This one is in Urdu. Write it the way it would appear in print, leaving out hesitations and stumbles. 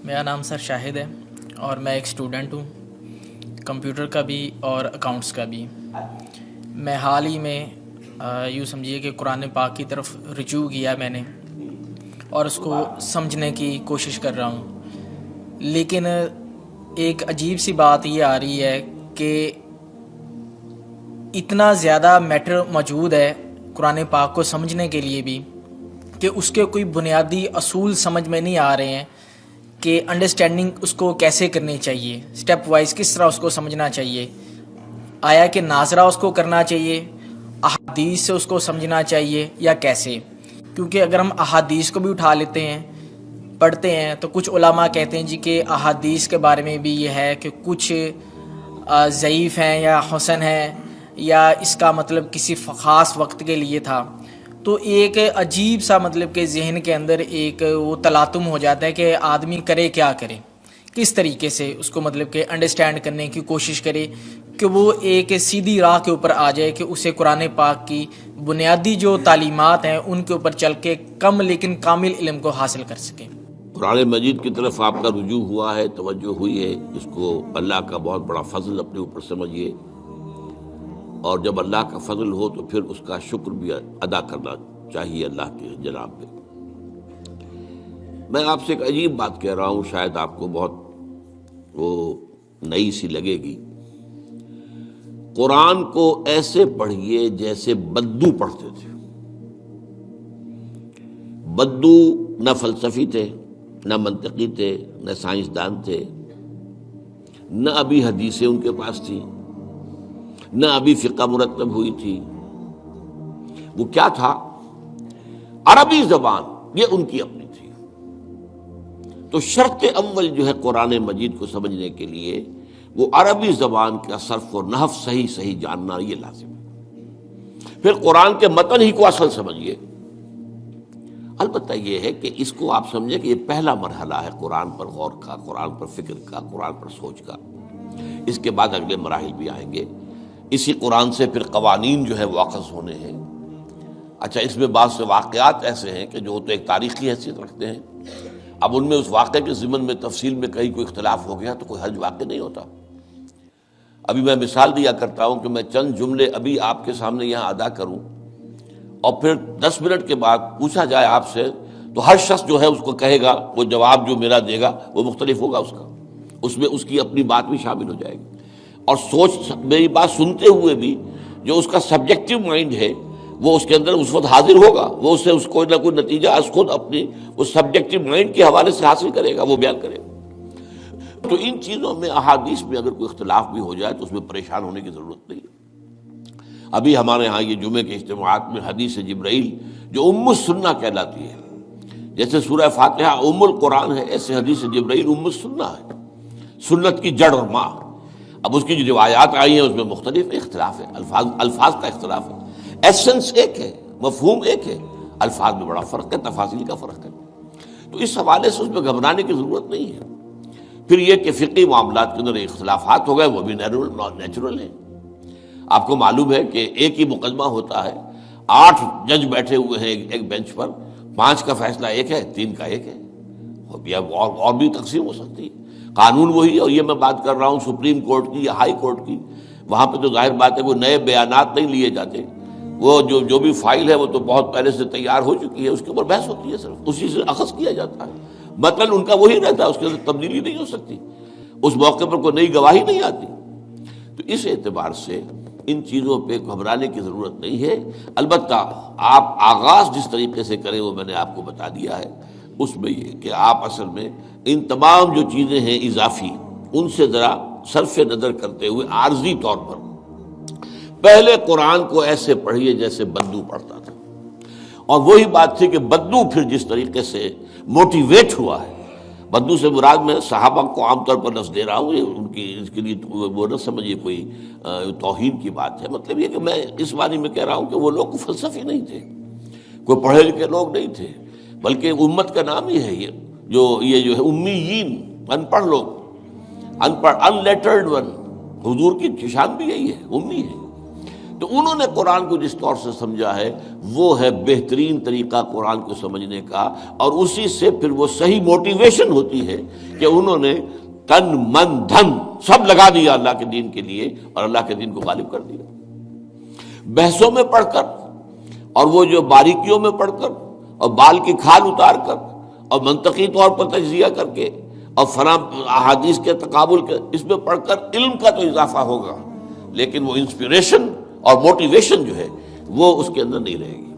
میرا نام سر شاہد ہے اور میں ایک اسٹوڈنٹ ہوں، کمپیوٹر کا بھی اور اکاؤنٹس کا بھی۔ میں حال ہی میں یوں سمجھیے کہ قرآن پاک کی طرف رجوع کیا میں نے اور اس کو سمجھنے کی کوشش کر رہا ہوں، لیکن ایک عجیب سی بات یہ آ رہی ہے کہ اتنا زیادہ میٹر موجود ہے قرآن پاک کو سمجھنے کے لیے بھی کہ اس کے کوئی بنیادی اصول سمجھ میں نہیں آ رہے ہیں کہ انڈرسٹینڈنگ اس کو کیسے کرنی چاہیے، سٹیپ وائز کس طرح اس کو سمجھنا چاہیے، آیا کہ ناظرہ اس کو کرنا چاہیے، احادیث سے اس کو سمجھنا چاہیے یا کیسے۔ کیونکہ اگر ہم احادیث کو بھی اٹھا لیتے ہیں پڑھتے ہیں تو کچھ علماء کہتے ہیں جی کہ احادیث کے بارے میں بھی یہ ہے کہ کچھ ضعیف ہیں یا حسن ہیں یا اس کا مطلب کسی خاص وقت کے لیے تھا۔ تو ایک عجیب سا مطلب کہ ذہن کے اندر ایک وہ تلاطم ہو جاتا ہے کہ آدمی کرے کیا کرے، کس طریقے سے اس کو مطلب کہ انڈرسٹینڈ کرنے کی کوشش کرے کہ وہ ایک سیدھی راہ کے اوپر آ جائے کہ اسے قرآن پاک کی بنیادی جو تعلیمات ہیں ان کے اوپر چل کے کم لیکن کامل علم کو حاصل کر سکے۔ قرآن مجید کی طرف آپ کا رجوع ہوا ہے، توجہ ہوئی ہے، اس کو اللہ کا بہت بڑا فضل اپنے اوپر سمجھیے، اور جب اللہ کا فضل ہو تو پھر اس کا شکر بھی ادا کرنا چاہیے اللہ کے جناب میں۔ میں آپ سے ایک عجیب بات کہہ رہا ہوں، شاید آپ کو بہت وہ نئی سی لگے گی۔ قرآن کو ایسے پڑھیے جیسے بدو پڑھتے تھے۔ بدو نہ فلسفی تھے، نہ منطقی تھے، نہ سائنسدان تھے، نہ ابھی حدیثیں ان کے پاس تھی، نہ ابھی فقہ مرتب ہوئی تھی۔ وہ کیا تھا؟ عربی زبان، یہ ان کی اپنی تھی۔ تو شرط اول جو ہے قرآن مجید کو سمجھنے کے لیے وہ عربی زبان کا صرف و نحو صحیح جاننا یہ لازم ہے۔ پھر قرآن کے متن ہی کو اصل سمجھیے۔ البتہ یہ ہے کہ اس کو آپ سمجھیں کہ یہ پہلا مرحلہ ہے قرآن پر غور کا، قرآن پر فکر کا، قرآن پر سوچ کا۔ اس کے بعد اگلے مراحل بھی آئیں گے۔ اسی قرآن سے پھر قوانین جو ہے واقف ہونے ہیں۔ اچھا، اس میں بعض سے واقعات ایسے ہیں کہ جو تو ایک تاریخی حیثیت رکھتے ہیں، اب ان میں اس واقعے کے ضمن میں تفصیل میں کہیں کوئی اختلاف ہو گیا تو کوئی حرج واقع نہیں ہوتا۔ ابھی میں مثال دیا کرتا ہوں کہ میں چند جملے ابھی آپ کے سامنے یہاں ادا کروں اور پھر 10 منٹ کے بعد پوچھا جائے آپ سے تو ہر شخص جو ہے اس کو کہے گا، وہ جواب جو میرا دے گا وہ مختلف ہوگا، اس کا اس میں اس کی اپنی بات بھی شامل ہو جائے گی، اور سوچ میری بات سنتے ہوئے بھی جو اس کا سبجیکٹو مائنڈ ہے وہ اس کے اندر اس وقت حاضر ہوگا، وہ اس سے اس کوئی نہ کوئی نتیجہ از خود اپنی اس سبجیکٹو مائنڈ کے حوالے سے حاصل کرے گا، وہ بیان کرے گا۔ تو ان چیزوں میں احادیث میں اگر کوئی اختلاف بھی ہو جائے تو اس میں پریشان ہونے کی ضرورت نہیں ہے۔ ابھی ہمارے ہاں یہ جمعے کے اجتماعات میں حدیث جبرائیل جو ام السنہ کہلاتی ہے، جیسے سورہ فاتحہ ام القرآن ہے، ایسے حدیث جبرائیل ام السنہ ہے، سنت کی جڑ اور ماں۔ اب اس کی جو روایات آئی ہیں اس میں مختلف اختلاف ہے، الفاظ کا اختلاف ہے، ایسنس ایک ہے، مفہوم ایک ہے، الفاظ میں بڑا فرق ہے، تفاصیل کا فرق ہے۔ تو اس حوالے سے اس میں گھبرانے کی ضرورت نہیں ہے۔ پھر یہ کہ فقہی معاملات کے اندر اختلافات ہو گئے، وہ بھی نیچرل ہیں۔ آپ کو معلوم ہے کہ ایک ہی مقدمہ ہوتا ہے، 8 جج بیٹھے ہوئے ہیں ایک بینچ پر، 5 کا فیصلہ ایک ہے، 3 کا ایک ہے، اور بھی تقسیم ہو سکتی ہے۔ قانون وہی، اور یہ میں بات کر رہا ہوں سپریم کورٹ کی یا ہائی کورٹ کی، وہاں پہ تو ظاہر بات ہے وہ نئے بیانات نہیں لیے جاتے، وہ جو بھی فائل ہے وہ تو بہت پہلے سے تیار ہو چکی ہے، اس کے اوپر بحث ہوتی ہے، صرف اسی سے اخذ کیا جاتا ہے، مطلب ان کا وہی رہتا ہے، اس کے اندر تبدیلی نہیں ہو سکتی، اس موقع پر کوئی نئی گواہی نہیں آتی۔ تو اس اعتبار سے ان چیزوں پہ گھبرانے کی ضرورت نہیں ہے۔ البتہ آپ آغاز جس طریقے سے کریں وہ میں نے آپ کو بتا دیا ہے، اس میں یہ کہ آپ اصل میں ان تمام جو چیزیں ہیں اضافی، ان سے ذرا صرف نظر کرتے ہوئے عارضی طور پر پہلے قرآن کو ایسے پڑھیے جیسے بدو پڑھتا تھا۔ اور وہی بات تھی کہ بدو پھر جس طریقے سے موٹیویٹ ہوا ہے، بدو سے مراد میں صحابہ کو عام طور پر لفظ دے رہا ہوں، یہ ان کی اس کے لیے وہ نہ سمجھیے کوئی توہین کی بات ہے، مطلب یہ کہ میں اس معنی میں کہہ رہا ہوں کہ وہ لوگ فلسفی نہیں تھے، کوئی پڑھے لکھے لوگ نہیں تھے، بلکہ امت کا نام ہی ہے یہ جو ہے امیین، ان پڑھ لوگ، ان پڑھ، ان لیٹرڈ ون، حضور کی شان بھی یہی ہے، امی ہے۔ تو انہوں نے قرآن کو جس طور سے سمجھا ہے وہ ہے بہترین طریقہ قرآن کو سمجھنے کا، اور اسی سے پھر وہ صحیح موٹیویشن ہوتی ہے کہ انہوں نے تن من دھن سب لگا دیا اللہ کے دین کے لیے اور اللہ کے دین کو غالب کر دیا۔ بحثوں میں پڑھ کر اور وہ جو باریکیوں میں پڑھ کر اور بال کی کھال اتار کر اور منطقی طور پر تجزیہ کر کے اور فلاں احادیث کے تقابل کے اس میں پڑھ کر علم کا تو اضافہ ہوگا، لیکن وہ انسپریشن اور موٹیویشن جو ہے وہ اس کے اندر نہیں رہے گی۔